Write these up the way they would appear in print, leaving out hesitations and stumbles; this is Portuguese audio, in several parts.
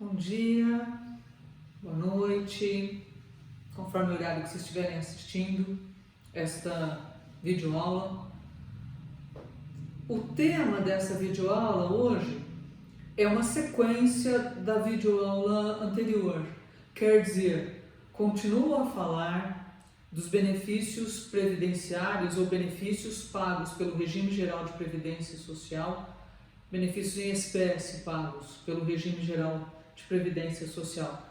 Bom dia, boa noite, conforme o horário que vocês estiverem assistindo esta videoaula. O tema dessa videoaula hoje é uma sequência da videoaula anterior, quer dizer, continuo a falar dos benefícios previdenciários ou benefícios pagos pelo Regime Geral de Previdência Social, benefícios em espécie pagos pelo Regime Geral de Previdência Social.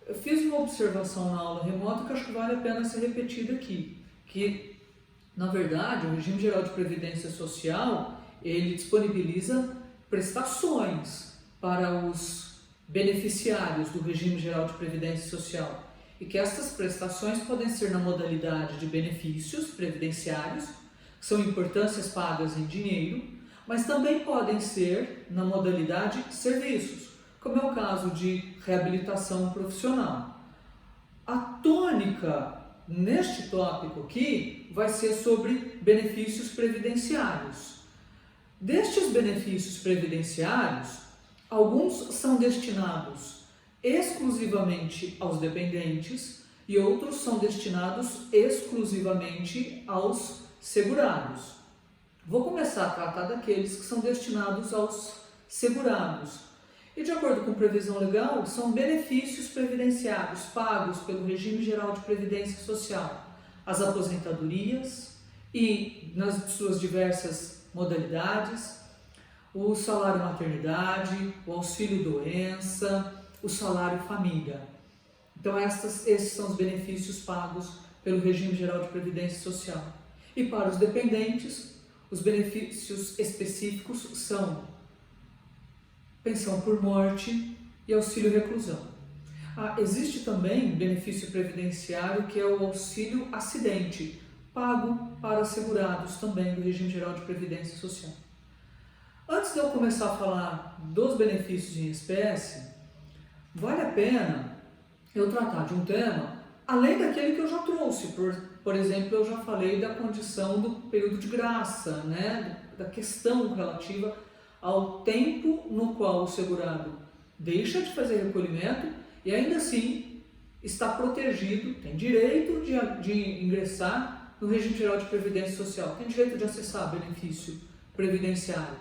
Eu fiz uma observação na aula remota que acho que vale a pena ser repetida aqui, que na verdade o Regime Geral de Previdência Social ele disponibiliza prestações para os beneficiários do Regime Geral de Previdência Social e que essas prestações podem ser na modalidade de benefícios previdenciários, que são importâncias pagas em dinheiro, mas também podem ser na modalidade serviços, como é o caso de reabilitação profissional. A tônica neste tópico aqui vai ser sobre benefícios previdenciários. Destes benefícios previdenciários, alguns são destinados exclusivamente aos dependentes e outros são destinados exclusivamente aos segurados. Vou começar a tratar daqueles que são destinados aos segurados. E de acordo com previsão legal, são benefícios previdenciários pagos pelo Regime Geral de Previdência Social, as aposentadorias e nas suas diversas modalidades, o salário maternidade, o auxílio doença, o salário família. Então esses são os benefícios pagos pelo Regime Geral de Previdência Social. E para os dependentes, os benefícios específicos são pensão por morte e auxílio reclusão. Existe também benefício previdenciário que é o auxílio acidente, pago para segurados também do Regime Geral de Previdência Social. Antes de eu começar a falar dos benefícios em espécie, vale a pena eu tratar de um tema além daquele que eu já trouxe. Por exemplo, eu já falei da condição do período de graça, da questão relativa ao tempo no qual o segurado deixa de fazer recolhimento e ainda assim está protegido, tem direito de ingressar no Regime Geral de Previdência Social, tem direito de acessar benefício previdenciário.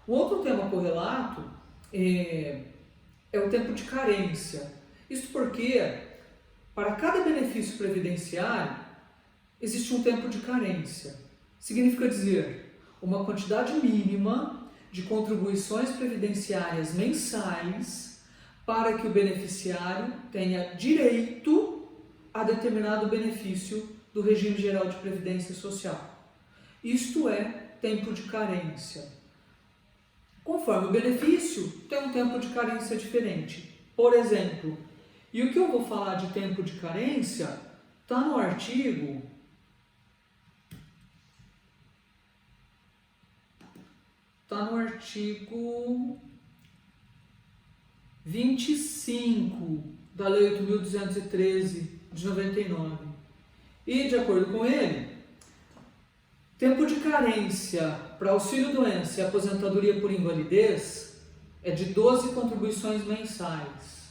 O outro tema correlato é o tempo de carência. Isso porque para cada benefício previdenciário existe um tempo de carência. Significa dizer, uma quantidade mínima de contribuições previdenciárias mensais para que o beneficiário tenha direito a determinado benefício do Regime Geral de Previdência Social. Isto é tempo de carência. Conforme o benefício, tem um tempo de carência diferente. Por exemplo, e o que eu vou falar de tempo de carência está no artigo 25 da Lei 8.213 de 99. E, de acordo com ele, tempo de carência para auxílio doença e aposentadoria por invalidez é de 12 contribuições mensais.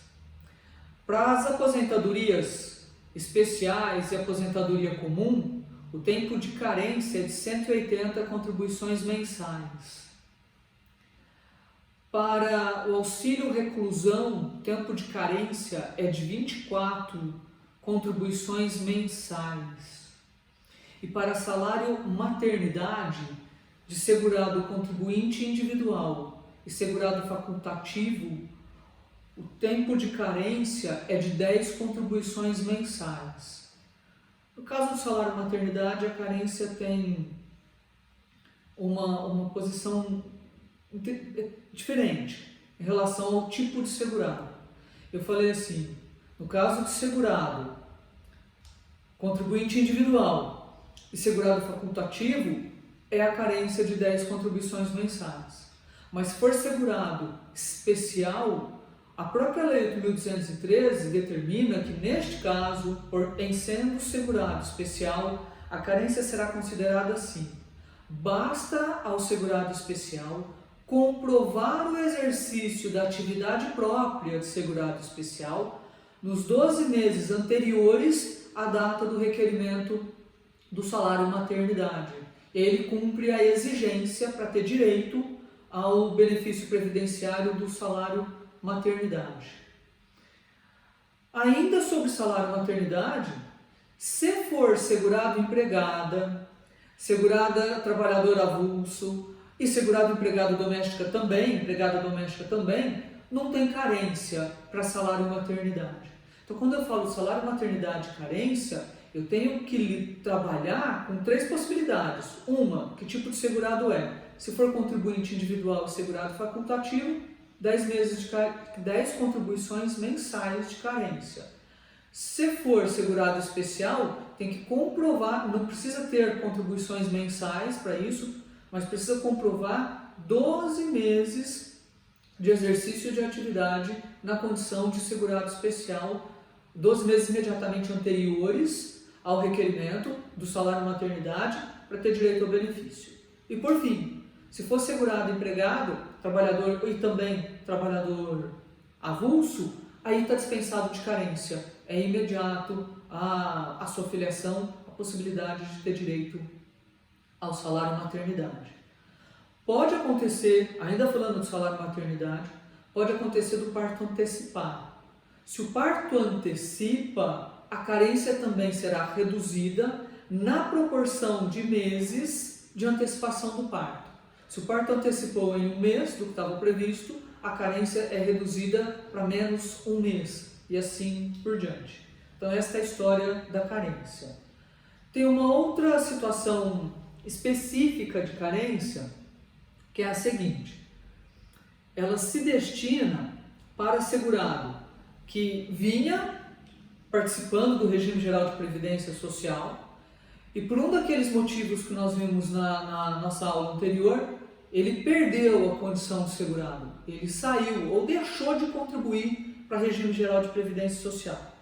Para as aposentadorias especiais e aposentadoria comum, o tempo de carência é de 180 contribuições mensais. Para o auxílio reclusão, o tempo de carência é de 24 contribuições mensais. E para salário maternidade, de segurado contribuinte individual e segurado facultativo, o tempo de carência é de 10 contribuições mensais. No caso do salário maternidade, a carência tem uma posição diferente em relação ao tipo de segurado. Eu falei assim, no caso de segurado, contribuinte individual e segurado facultativo, é a carência de 10 contribuições mensais. Mas se for segurado especial, a própria Lei 8.213 determina que, neste caso, em sendo segurado especial, a carência será considerada assim: basta ao segurado especial comprovar o exercício da atividade própria de segurado especial nos 12 meses anteriores à data do requerimento do salário maternidade. Ele cumpre a exigência para ter direito ao benefício previdenciário do salário maternidade. Ainda sobre salário maternidade, se for segurado empregada, segurada trabalhador avulso e segurado empregada doméstica também, não tem carência para salário maternidade. Então, quando eu falo salário maternidade e carência, eu tenho que trabalhar com 3 possibilidades. Uma, que tipo de segurado é? Se for contribuinte individual e segurado facultativo, 10 contribuições mensais de carência. Se for segurado especial, tem que comprovar, não precisa ter contribuições mensais para isso, mas precisa comprovar 12 meses de exercício de atividade na condição de segurado especial, 12 meses imediatamente anteriores ao requerimento do salário maternidade para ter direito ao benefício. E por fim, se for segurado empregado, trabalhador e também trabalhador avulso, aí está dispensado de carência. É imediato a sua filiação, a possibilidade de ter direito ao salário maternidade. Pode acontecer, ainda falando do salário maternidade, pode acontecer do parto antecipado. Se o parto antecipa, a carência também será reduzida na proporção de meses de antecipação do parto. Se o parto antecipou em 1 mês do que estava previsto, a carência é reduzida para menos 1 mês e assim por diante. Então esta é a história da carência. Tem uma outra situação específica de carência, que é a seguinte: ela se destina para segurado que vinha participando do regime geral de previdência social e por um daqueles motivos que nós vimos na nossa aula anterior, ele perdeu a condição de segurado, ele saiu ou deixou de contribuir para o regime geral de previdência social.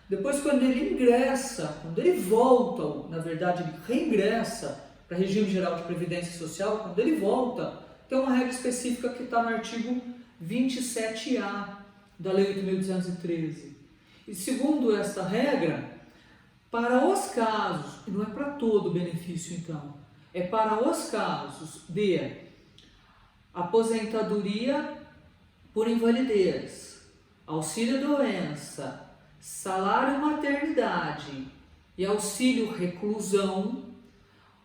Depois, quando ele volta, na verdade ele reingressa para regime geral de previdência social, quando ele volta, tem uma regra específica que está no artigo 27A da Lei 8.213. E segundo esta regra, para os casos, e não é para todo o benefício então, é para os casos de aposentadoria por invalidez, auxílio-doença, salário maternidade e auxílio reclusão,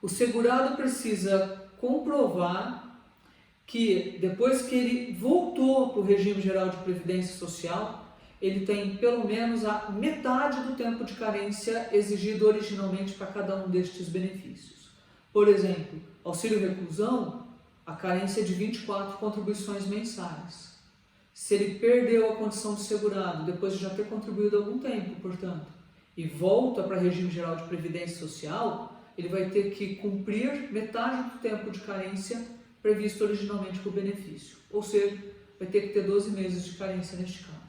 o segurado precisa comprovar que depois que ele voltou para o regime geral de previdência social, ele tem pelo menos a metade do tempo de carência exigido originalmente para cada um destes benefícios. Por exemplo, auxílio reclusão, a carência é de 24 contribuições mensais. Se ele perdeu a condição de segurado, depois de já ter contribuído algum tempo, portanto, e volta para regime geral de previdência social, ele vai ter que cumprir metade do tempo de carência previsto originalmente para o benefício. Ou seja, vai ter que ter 12 meses de carência neste caso.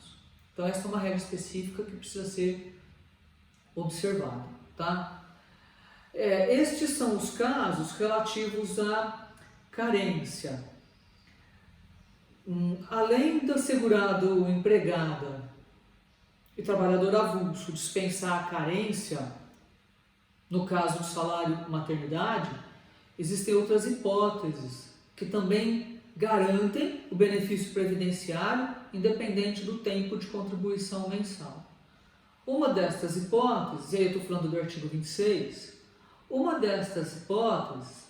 Então esta é uma regra específica que precisa ser observada, tá? Estes são os casos relativos à carência. Além do segurado empregada e trabalhador avulso dispensar a carência, no caso do salário maternidade, existem outras hipóteses que também garantem o benefício previdenciário independente do tempo de contribuição mensal. Uma destas hipóteses, e aí eu estou falando do artigo 26, uma destas hipóteses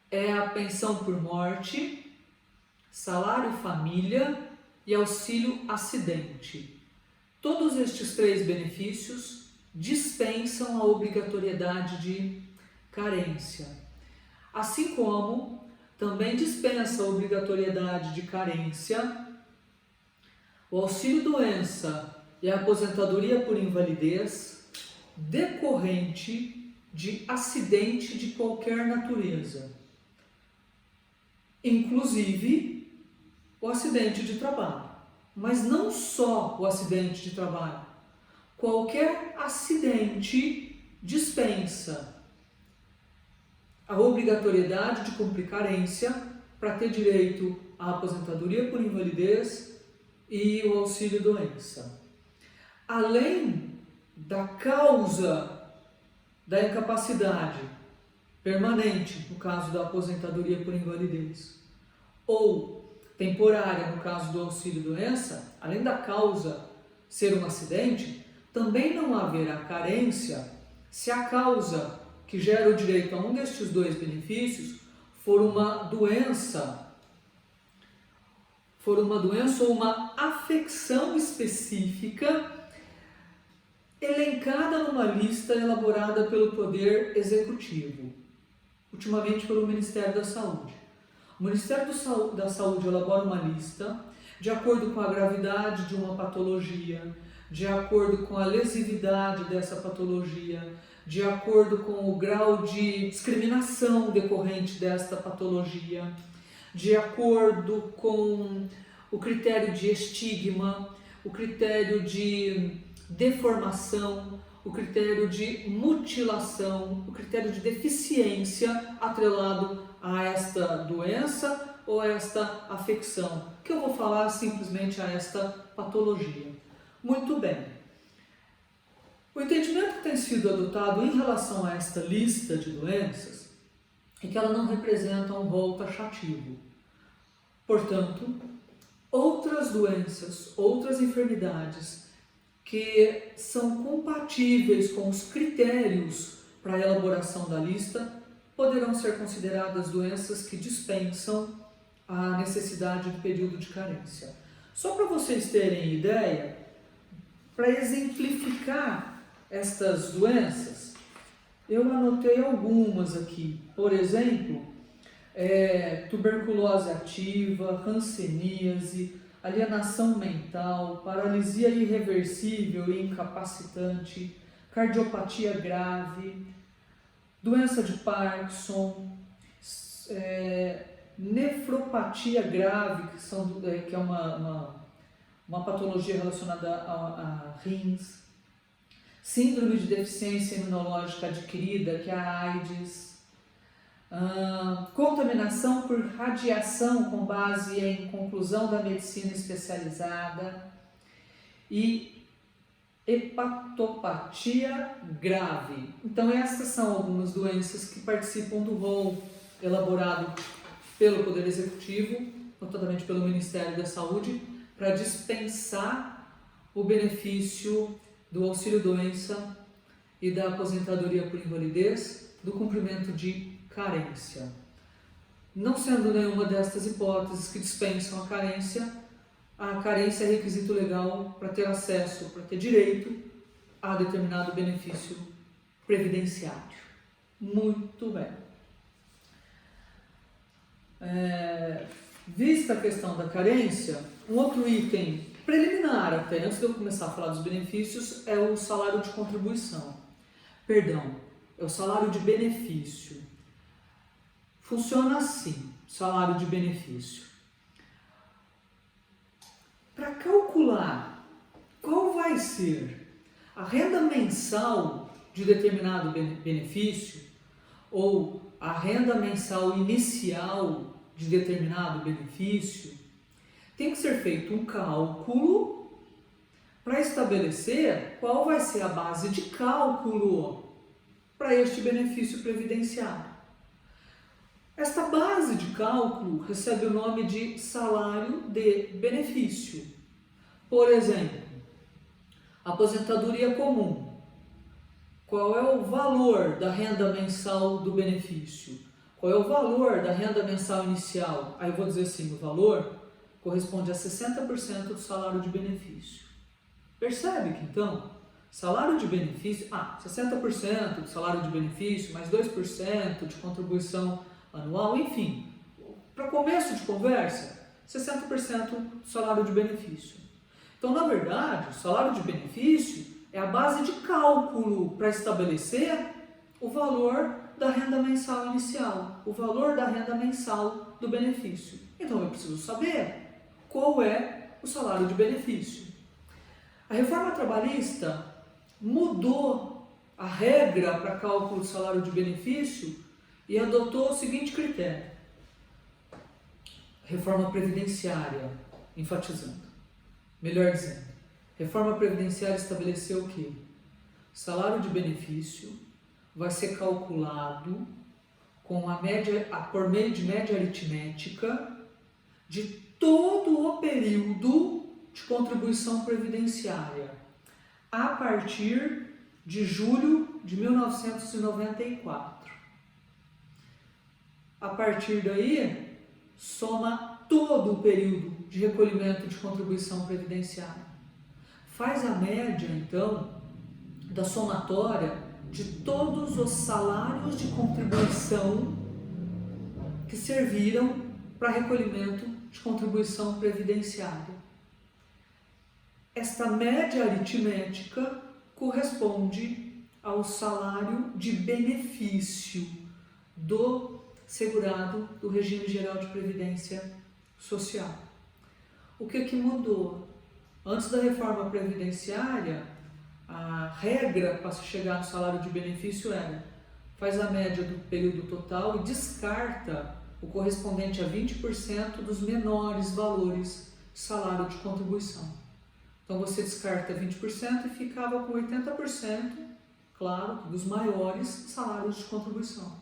é a pensão por morte, salário família e auxílio acidente. Todos estes 3 benefícios dispensam a obrigatoriedade de carência, assim como também dispensa a obrigatoriedade de carência o auxílio-doença e a aposentadoria por invalidez decorrente de acidente de qualquer natureza, inclusive o acidente de trabalho. Mas não só o acidente de trabalho, qualquer acidente dispensa a obrigatoriedade de cumprir carência para ter direito a aposentadoria por invalidez e o auxílio-doença. Além da causa da incapacidade permanente, no caso da aposentadoria por invalidez, ou temporária, no caso do auxílio-doença, além da causa ser um acidente, também não haverá carência se a causa que gera o direito a um destes dois benefícios for uma doença ou uma afecção específica elencada numa lista elaborada pelo Poder Executivo, ultimamente pelo Ministério da Saúde. O Ministério da Saúde elabora uma lista de acordo com a gravidade de uma patologia, de acordo com a lesividade dessa patologia, de acordo com o grau de discriminação decorrente desta patologia, de acordo com o critério de estigma, o critério de deformação, o critério de mutilação, o critério de deficiência atrelado a esta doença ou a esta afecção, que eu vou falar simplesmente a esta patologia. Muito bem. O entendimento que tem sido adotado em relação a esta lista de doenças é que ela não representa um rol taxativo. Portanto, outras doenças, outras enfermidades que são compatíveis com os critérios para a elaboração da lista poderão ser consideradas doenças que dispensam a necessidade do período de carência. Só para vocês terem ideia, para exemplificar estas doenças, eu anotei algumas aqui. Por exemplo, tuberculose ativa, hanseníase, alienação mental, paralisia irreversível e incapacitante, cardiopatia grave, doença de Parkinson, nefropatia grave, que é uma patologia relacionada a rins, síndrome de deficiência imunológica adquirida, que é a AIDS, contaminação por radiação com base em conclusão da medicina especializada e hepatopatia grave. Então essas são algumas doenças que participam do rol elaborado pelo Poder Executivo, notadamente pelo Ministério da Saúde, para dispensar o benefício do auxílio-doença e da aposentadoria por invalidez do cumprimento de carência. Não sendo nenhuma destas hipóteses que dispensam a carência é requisito legal para ter acesso, para ter direito a determinado benefício previdenciário. Muito bem. Vista a questão da carência, um outro item preliminar, até antes de eu começar a falar dos benefícios, é o salário de contribuição. Perdão, é o salário de benefício. Funciona assim, salário de benefício. Para calcular qual vai ser a renda mensal de determinado benefício ou a renda mensal inicial de determinado benefício, tem que ser feito um cálculo para estabelecer qual vai ser a base de cálculo para este benefício previdenciário. Esta base de cálculo recebe o nome de salário de benefício. Por exemplo, aposentadoria comum. Qual é o valor da renda mensal do benefício? Qual é o valor da renda mensal inicial? Aí eu vou dizer assim, o valor corresponde a 60% do salário de benefício. Percebe que então, salário de benefício, 60% do salário de benefício, mais 2% de contribuição anual, enfim, para começo de conversa, 60% do salário de benefício. Então, na verdade, o salário de benefício é a base de cálculo para estabelecer o valor da renda mensal inicial, o valor da renda mensal do benefício. Então, eu preciso saber qual é o salário de benefício. A reforma trabalhista mudou a regra para cálculo do salário de benefício e adotou o seguinte critério: reforma previdenciária, enfatizando. Melhor dizendo, reforma previdenciária estabeleceu que salário de benefício vai ser calculado com por meio de média aritmética de todo o período de contribuição previdenciária, a partir de julho de 1994. A partir daí, soma todo o período de recolhimento de contribuição previdenciária. Faz a média, então, da somatória de todos os salários de contribuição que serviram para recolhimento de contribuição previdenciária. Esta média aritmética corresponde ao salário de benefício do segurado do regime geral de previdência social. O que mudou? Antes da reforma previdenciária, a regra para se chegar no salário de benefício era: faz a média do período total e descarta o correspondente a 20% dos menores valores de salário de contribuição. Então você descarta 20% e ficava com 80%, claro, dos maiores salários de contribuição.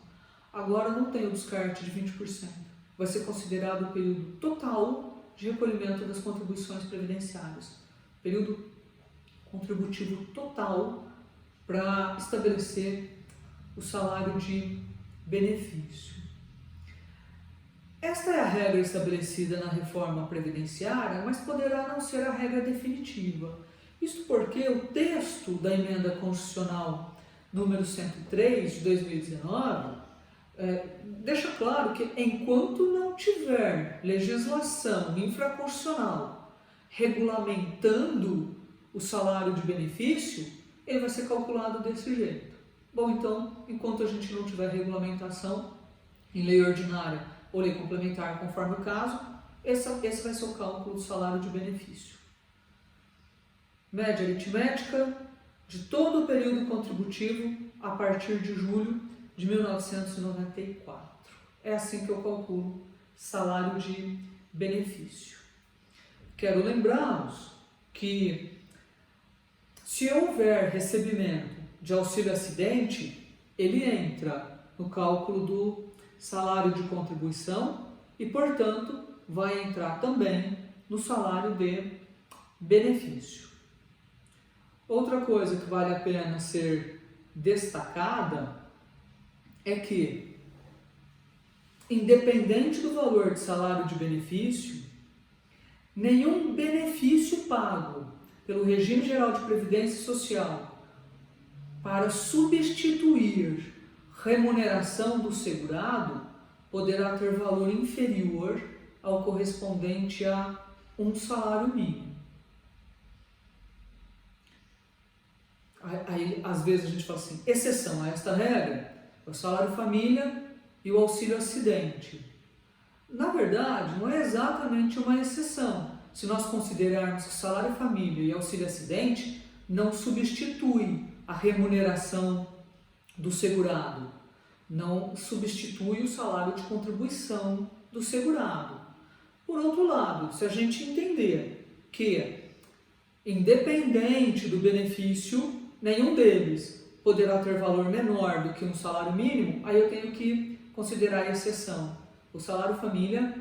Agora não tem o descarte de 20%. Vai ser considerado o período total de recolhimento das contribuições previdenciárias. Período contributivo total para estabelecer o salário de benefício. Esta é a regra estabelecida na reforma previdenciária, mas poderá não ser a regra definitiva. Isto porque o texto da emenda constitucional número 103 de 2019 deixa claro que enquanto não tiver legislação infraconstitucional regulamentando o salário de benefício, ele vai ser calculado desse jeito. Bom, então, enquanto a gente não tiver regulamentação em lei ordinária ou lei complementar, conforme o caso, esse vai ser o cálculo do salário de benefício. Média aritmética de todo o período contributivo a partir de julho de 1994. É assim que eu calculo salário de benefício. Quero lembrá-los que, se houver recebimento de auxílio acidente, ele entra no cálculo do salário de contribuição e, portanto, vai entrar também no salário de benefício. Outra coisa que vale a pena ser destacada é que, independente do valor de salário de benefício, nenhum benefício pago pelo regime geral de previdência social para substituir remuneração do segurado poderá ter valor inferior ao correspondente a um salário mínimo. Aí, às vezes a gente fala assim, exceção a esta regra, é o salário família e o auxílio acidente. Na verdade, não é exatamente uma exceção. Se nós considerarmos que salário família e auxílio acidente não substitui a remuneração do segurado, não substitui o salário de contribuição do segurado. Por outro lado, se a gente entender que, independente do benefício, nenhum deles poderá ter valor menor do que um salário mínimo, aí eu tenho que considerar a exceção, o salário família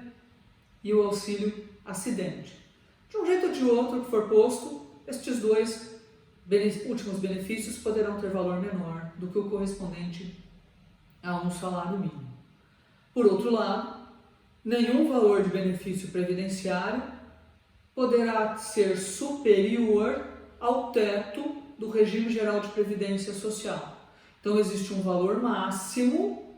e o auxílio acidente. De um jeito ou de outro que for posto, estes dois últimos benefícios poderão ter valor menor do que o correspondente a um salário mínimo. Por outro lado, nenhum valor de benefício previdenciário poderá ser superior ao teto do regime geral de previdência social. Então, existe um valor máximo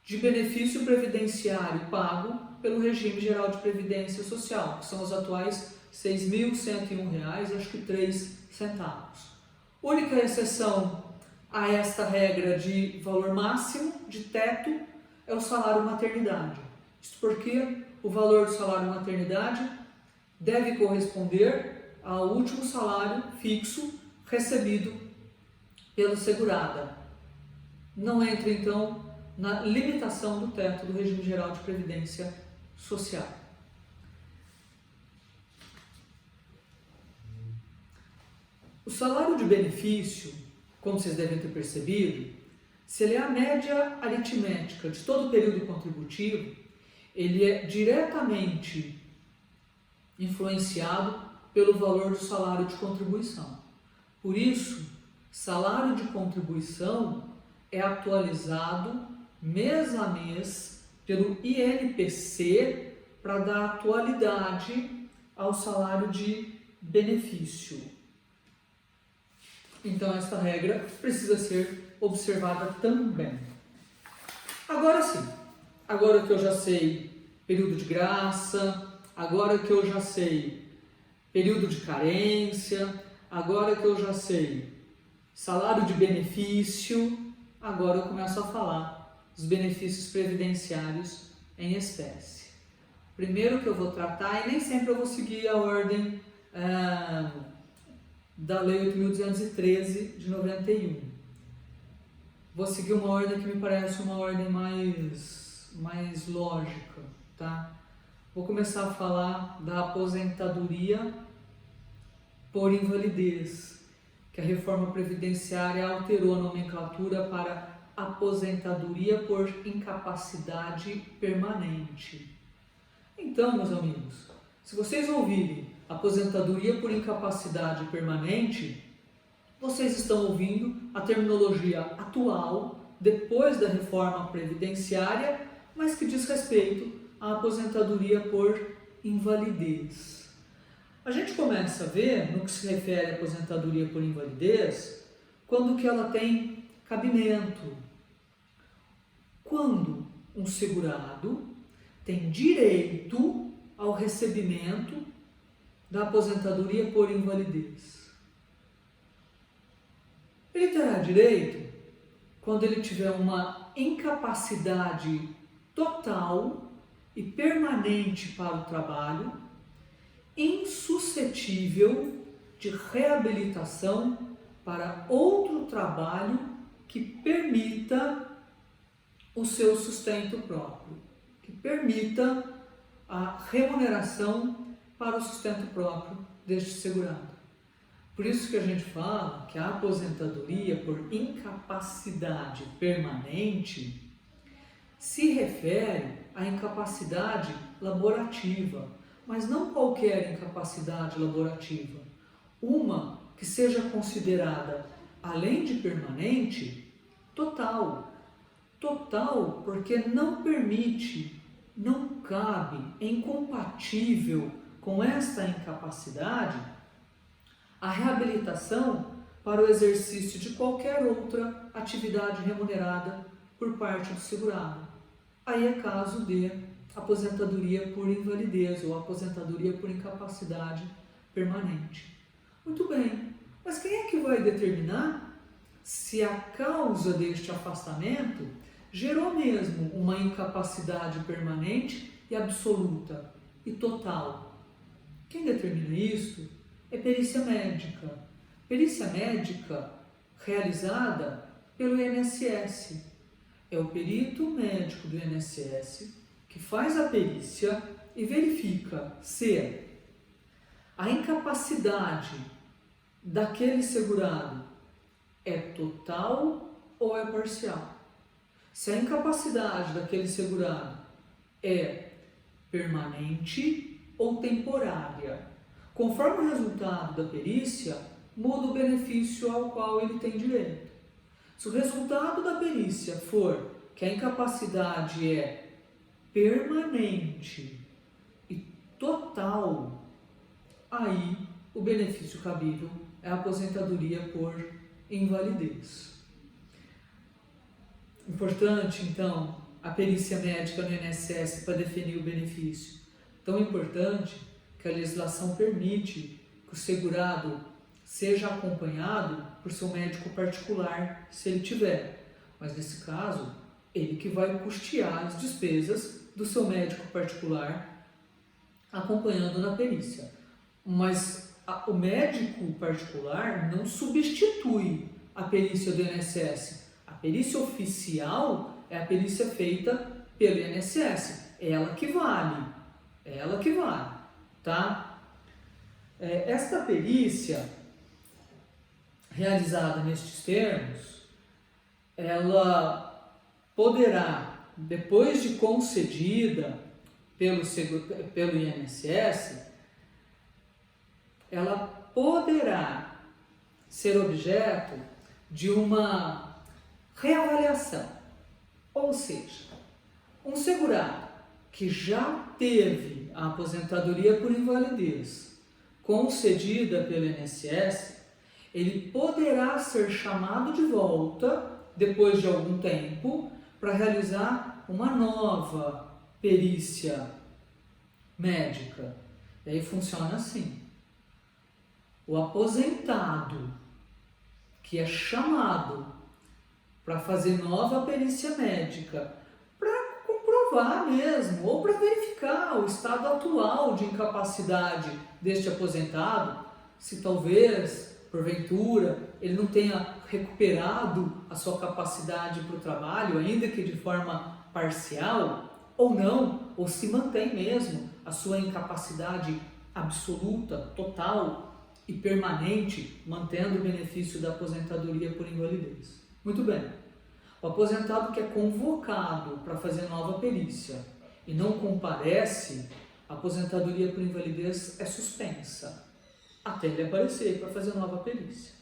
de benefício previdenciário pago pelo regime geral de previdência social, que são os atuais R$ 6.101, acho que 3 centavos. Única exceção a esta regra de valor máximo, de teto, é o salário maternidade. Isto porque o valor do salário maternidade deve corresponder ao último salário fixo recebido pela segurada. Não entra, então, na limitação do teto do regime geral de previdência social. O salário de benefício, como vocês devem ter percebido, se ele é a média aritmética de todo o período contributivo, ele é diretamente influenciado pelo valor do salário de contribuição. Por isso, salário de contribuição é atualizado mês a mês pelo INPC para dar atualidade ao salário de benefício. Então, esta regra precisa ser observada também. Agora sim, agora que eu já sei período de graça, agora que eu já sei período de carência, agora que eu já sei salário de benefício, agora eu começo a falar dos benefícios previdenciários em espécie. Primeiro que eu vou tratar, e nem sempre eu vou seguir a ordem da Lei 8.213 de 91. Vou seguir uma ordem que me parece uma ordem mais lógica, tá? Vou começar a falar da aposentadoria por invalidez, que a reforma previdenciária alterou a nomenclatura para aposentadoria por incapacidade permanente. Então, meus amigos, se vocês ouvirem aposentadoria por incapacidade permanente, vocês estão ouvindo a terminologia atual, depois da reforma previdenciária, mas que diz respeito à aposentadoria por invalidez. A gente começa a ver, no que se refere à aposentadoria por invalidez, quando que ela tem cabimento. Quando um segurado tem direito ao recebimento da aposentadoria por invalidez. Ele terá direito quando ele tiver uma incapacidade total e permanente para o trabalho, insuscetível de reabilitação para outro trabalho que permita o seu sustento próprio, que permita a remuneração para o sustento próprio deste segurado. Por isso que a gente fala que a aposentadoria por incapacidade permanente se refere à incapacidade laborativa, mas não qualquer incapacidade laborativa. Uma que seja considerada, além de permanente, total. Total porque não permite, não cabe, é incompatível com esta incapacidade a reabilitação para o exercício de qualquer outra atividade remunerada por parte do segurado. Aí é caso de aposentadoria por invalidez ou aposentadoria por incapacidade permanente. Muito bem, mas quem é que vai determinar se a causa deste afastamento gerou mesmo uma incapacidade permanente e absoluta e total? Quem determina isso é perícia médica. Perícia médica realizada pelo INSS. É o perito médico do INSS que faz a perícia e verifica se a incapacidade daquele segurado é total ou é parcial. Se a incapacidade daquele segurado é permanente ou temporária. Conforme o resultado da perícia, muda o benefício ao qual ele tem direito. Se o resultado da perícia for que a incapacidade é permanente e total, aí o benefício cabível é a aposentadoria por invalidez. Importante, então, a perícia médica no INSS para definir o benefício. Tão importante que a legislação permite que o segurado seja acompanhado por seu médico particular, se ele tiver. Mas, nesse caso, ele que vai custear as despesas do seu médico particular acompanhando na perícia. Mas o médico particular não substitui a perícia do INSS. A perícia oficial é a perícia feita pelo INSS. ela que vale, tá? Esta perícia, realizada nestes termos, ela poderá, depois de concedida pelo INSS, ela poderá ser objeto de uma reavaliação. Ou seja, um segurado que já teve a aposentadoria por invalidez concedida pelo INSS, ele poderá ser chamado de volta, depois de algum tempo, para realizar uma nova perícia médica. E aí funciona assim: o aposentado que é chamado para fazer nova perícia médica, para comprovar mesmo, ou para verificar o estado atual de incapacidade deste aposentado, se talvez, porventura, ele não tenha recuperado a sua capacidade para o trabalho, ainda que de forma parcial, ou não, ou se mantém mesmo a sua incapacidade absoluta, total e permanente, mantendo o benefício da aposentadoria por invalidez. Muito bem. O aposentado que é convocado para fazer nova perícia e não comparece, a aposentadoria por invalidez é suspensa até ele aparecer para fazer nova perícia.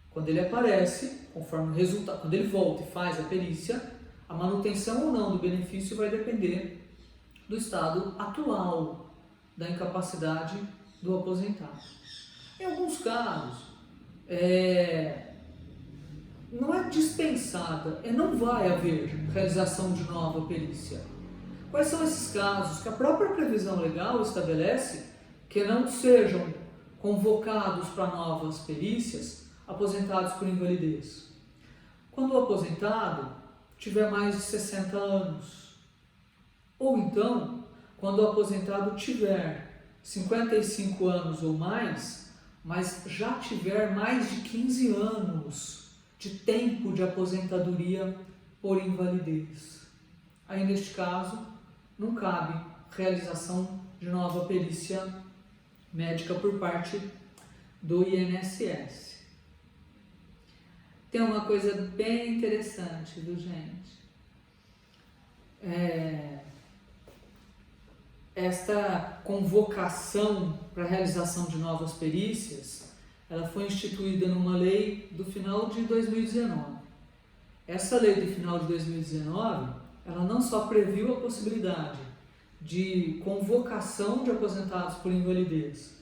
Quando ele aparece, conforme o resultado, quando ele volta e faz a perícia, a manutenção ou não do benefício vai depender do estado atual da incapacidade do aposentado. Em alguns casos, não é dispensada, não vai haver realização de nova perícia. Quais são esses casos que a própria previsão legal estabelece que não sejam convocados para novas perícias aposentados por invalidez? Quando o aposentado tiver mais de 60 anos, ou então, quando o aposentado tiver 55 anos ou mais, mas já tiver mais de 15 anos de tempo de aposentadoria por invalidez. Aí, neste caso, não cabe realização de nova perícia médica por parte do INSS. Tem uma coisa bem interessante, viu, gente? Esta convocação para a realização de novas perícias, ela foi instituída numa lei do final de 2019. Essa lei do final de 2019, ela não só previu a possibilidade de convocação de aposentados por invalidez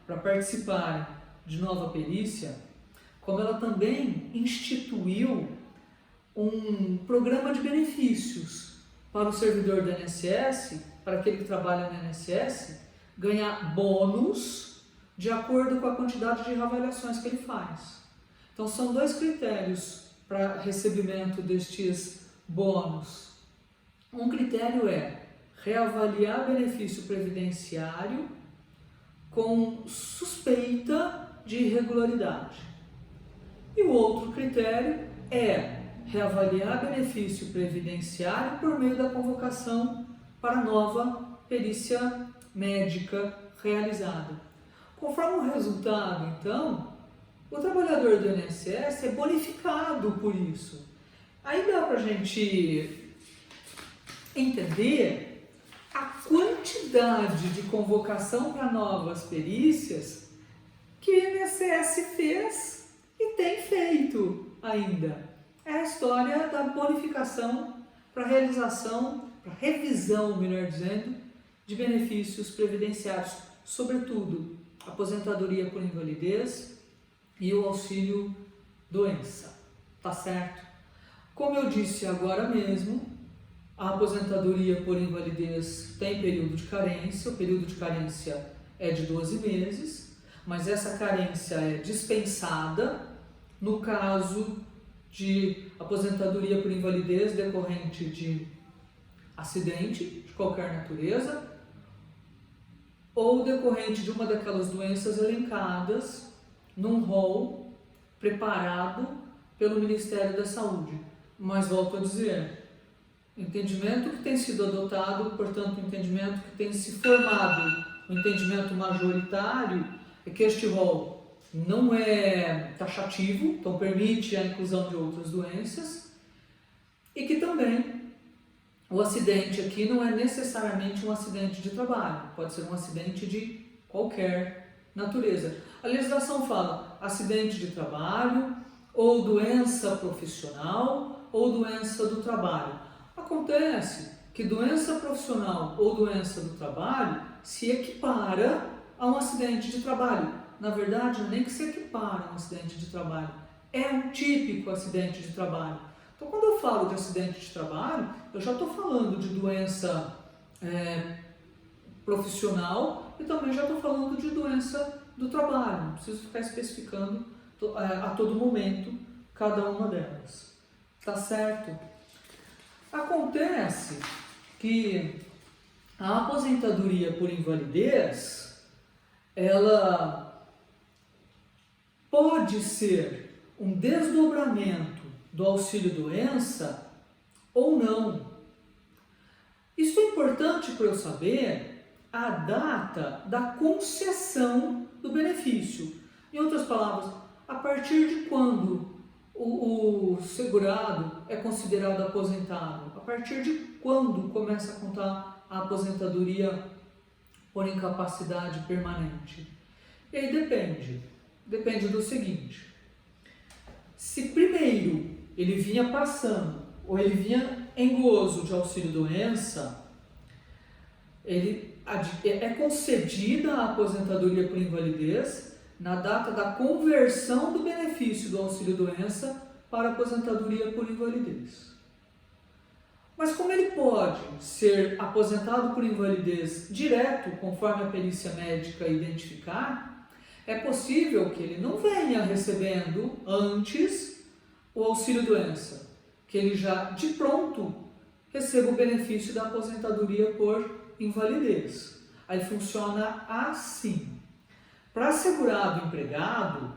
para participarem de nova perícia, como ela também instituiu um programa de benefícios para o servidor do INSS, para aquele que trabalha no INSS, ganhar bônus de acordo com a quantidade de reavaliações que ele faz. Então, são dois critérios para recebimento destes bônus. Um critério é reavaliar benefício previdenciário com suspeita de irregularidade. E o outro critério é reavaliar benefício previdenciário por meio da convocação para nova perícia médica realizada. Conforme o resultado, então, o trabalhador do INSS é bonificado por isso. Aí dá para a gente entender a quantidade de convocação para novas perícias que o INSS fez e tem feito ainda. É a história da bonificação para realização, para revisão, melhor dizendo, de benefícios previdenciários, sobretudo aposentadoria por invalidez e o auxílio doença, tá certo? Como eu disse agora mesmo, a aposentadoria por invalidez tem período de carência, o período de carência é de 12 meses, mas essa carência é dispensada no caso de aposentadoria por invalidez decorrente de acidente de qualquer natureza ou decorrente de uma daquelas doenças elencadas num rol preparado pelo Ministério da Saúde. Mas volto a dizer, entendimento que tem sido adotado, portanto, o entendimento que tem se formado, o entendimento majoritário, é que este rol não é taxativo, então permite a inclusão de outras doenças, e que também o acidente aqui não é necessariamente um acidente de trabalho, pode ser um acidente de qualquer natureza. A legislação fala acidente de trabalho, ou doença profissional, ou doença do trabalho. Acontece que doença profissional ou doença do trabalho se equipara a um acidente de trabalho. Na verdade, nem que se equipara a um acidente de trabalho, é um típico acidente de trabalho. Então, quando eu falo de acidente de trabalho, eu já estou falando de doença profissional e também já estou falando de doença do trabalho. Não preciso ficar especificando a todo momento cada uma delas. Tá certo? Acontece que a aposentadoria por invalidez, ela pode ser um desdobramento do auxílio-doença ou não. Isso é importante para eu saber a data da concessão do benefício. Em outras palavras, a partir de quando o segurado é considerado aposentado? A partir de quando começa a contar a aposentadoria por incapacidade permanente? E aí depende do seguinte: se primeiro ele vinha passando ou ele vinha em gozo de auxílio-doença, ele é concedida a aposentadoria por invalidez na data da conversão do benefício do auxílio-doença para aposentadoria por invalidez. Mas como ele pode ser aposentado por invalidez direto, conforme a perícia médica identificar, é possível que ele não venha recebendo antes o auxílio-doença, que ele já de pronto receba o benefício da aposentadoria por invalidez. Aí funciona assim. Para segurado empregado,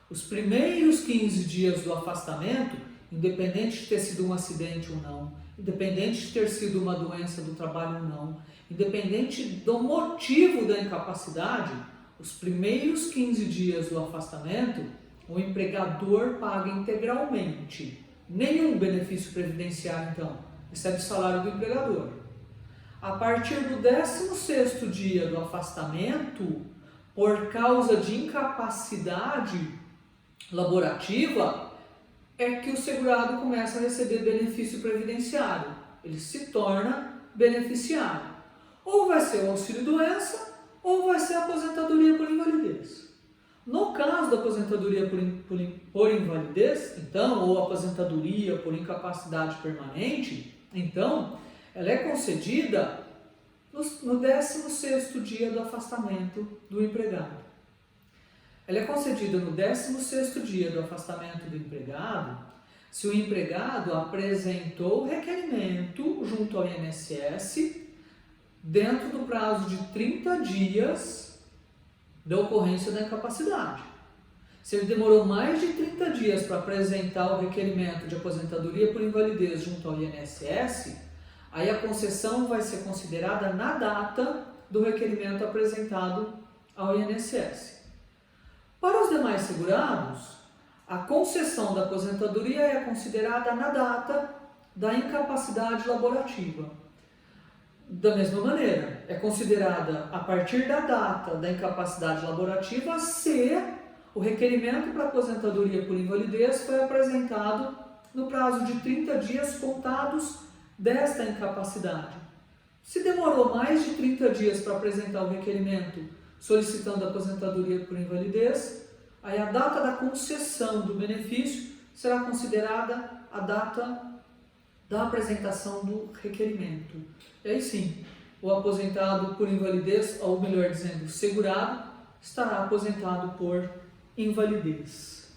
os primeiros 15 dias do afastamento, independente de ter sido um acidente ou não, independente de ter sido uma doença do trabalho ou não, independente do motivo da incapacidade, os primeiros 15 dias do afastamento, o empregador paga integralmente. Nenhum benefício previdenciário, então, recebe o salário do empregador. A partir do 16º dia do afastamento, por causa de incapacidade laborativa, é que o segurado começa a receber benefício previdenciário. Ele se torna beneficiário. Ou vai ser o auxílio-doença, ou vai ser a aposentadoria por invalidez. No caso da aposentadoria por invalidez, então, ou aposentadoria por incapacidade permanente, então, ela é concedida no 16º dia do afastamento do empregado. Ela é concedida no 16º dia do afastamento do empregado se o empregado apresentou o requerimento junto ao INSS dentro do prazo de 30 dias da ocorrência da incapacidade. Se ele demorou mais de 30 dias para apresentar o requerimento de aposentadoria por invalidez junto ao INSS, aí a concessão vai ser considerada na data do requerimento apresentado ao INSS. Para os demais segurados, a concessão da aposentadoria é considerada na data da incapacidade laborativa. Da mesma maneira, é considerada a partir da data da incapacidade laborativa se o requerimento para aposentadoria por invalidez foi apresentado no prazo de 30 dias contados desta incapacidade. Se demorou mais de 30 dias para apresentar o requerimento solicitando a aposentadoria por invalidez, aí a data da concessão do benefício será considerada a data da apresentação do requerimento. E aí sim, o aposentado por invalidez, ou melhor dizendo, o segurado, estará aposentado por invalidez.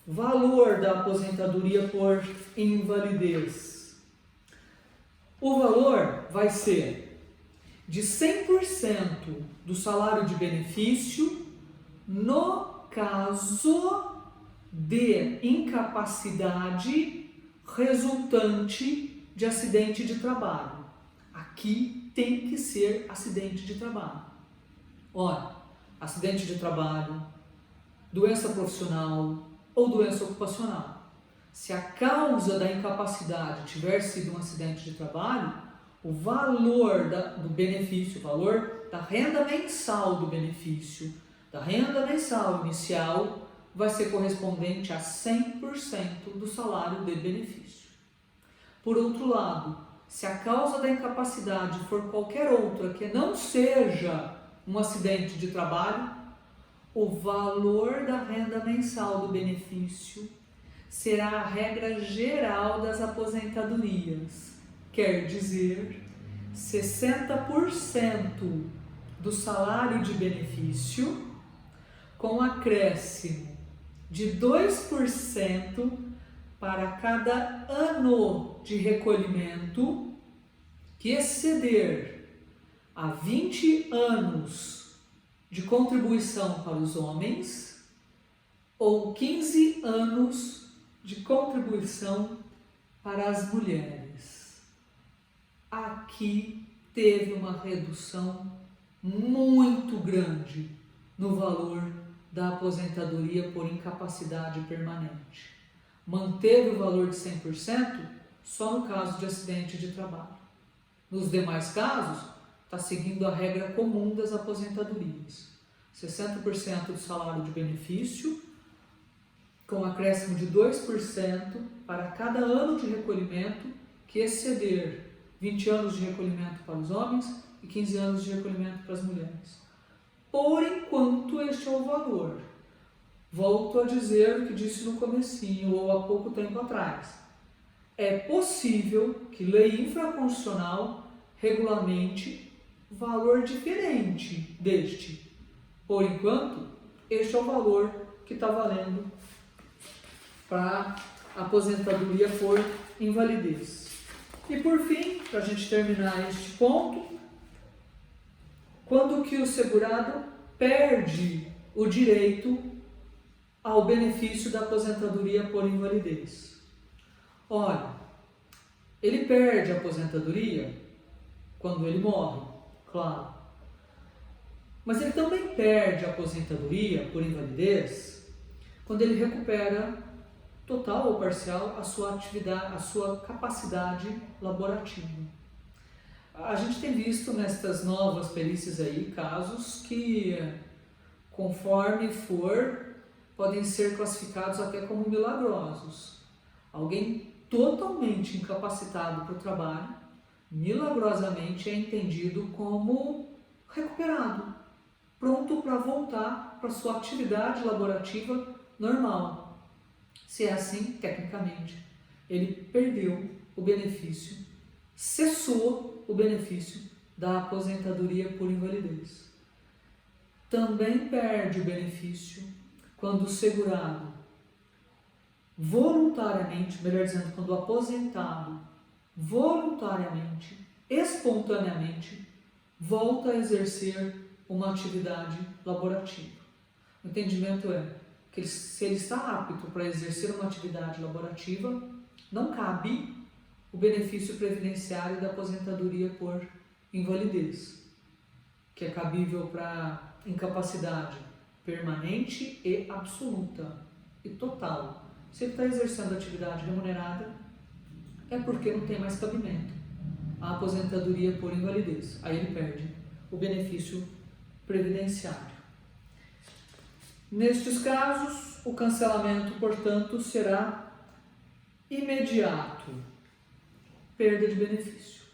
Valor da aposentadoria por invalidez. O valor vai ser de 100% do salário de benefício no caso de incapacidade resultante de acidente de trabalho. Aqui tem que ser acidente de trabalho. Olha, acidente de trabalho, doença profissional ou doença ocupacional. Se a causa da incapacidade tiver sido um acidente de trabalho, o valor do benefício, o valor da renda mensal do benefício, da renda mensal inicial, vai ser correspondente a 100% do salário de benefício. Por outro lado, se a causa da incapacidade for qualquer outra que não seja um acidente de trabalho, o valor da renda mensal do benefício será a regra geral das aposentadorias, quer dizer, 60% do salário de benefício, com acréscimo de 2% para cada ano de recolhimento que exceder a 20 anos de contribuição para os homens ou 15 anos de contribuição para as mulheres. Aqui teve uma redução muito grande no valor da aposentadoria por incapacidade permanente. Manteve o valor de 100% só no caso de acidente de trabalho. Nos demais casos, está seguindo a regra comum das aposentadorias. 60% do salário de benefício, com acréscimo de 2% para cada ano de recolhimento que exceder 20 anos de recolhimento para os homens e 15 anos de recolhimento para as mulheres. Por enquanto, este é o valor. Volto a dizer o que disse no comecinho ou há pouco tempo atrás. É possível que lei infraconstitucional regulamente valor diferente deste. Por enquanto, este é o valor que está valendo para a aposentadoria por invalidez. E por fim, para a gente terminar este ponto, quando que o segurado perde o direito ao benefício da aposentadoria por invalidez. Olha, ele perde a aposentadoria quando ele morre, claro. Mas ele também perde a aposentadoria por invalidez quando ele recupera total ou parcial a sua atividade, a sua capacidade laborativa. A gente tem visto nestas novas perícias aí casos que, conforme for, podem ser classificados até como milagrosos. Alguém totalmente incapacitado para o trabalho, milagrosamente é entendido como recuperado, pronto para voltar para sua atividade laborativa normal. Se é assim, tecnicamente, ele perdeu o benefício, cessou o benefício da aposentadoria por invalidez. Também perde o benefício quando o segurado voluntariamente, melhor dizendo, quando o aposentado voluntariamente, espontaneamente, volta a exercer uma atividade laborativa. O entendimento é que se ele está apto para exercer uma atividade laborativa, não cabe o benefício previdenciário da aposentadoria por invalidez, que é cabível para incapacidade permanente e absoluta e total. Se ele está exercendo atividade remunerada, é porque não tem mais cabimento a aposentadoria por invalidez. Aí ele perde o benefício previdenciário. Nestes casos, o cancelamento, portanto, será imediato. Perda de benefício.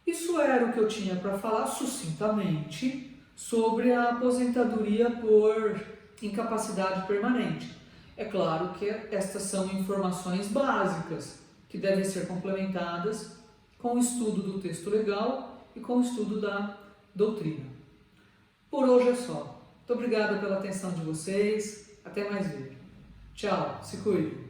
Isso era o que eu tinha para falar sucintamente sobre a aposentadoria por incapacidade permanente. É claro que estas são informações básicas que devem ser complementadas com o estudo do texto legal e com o estudo da doutrina. Por hoje é só. Muito obrigado pela atenção de vocês. Até mais ver. Tchau. Se cuide.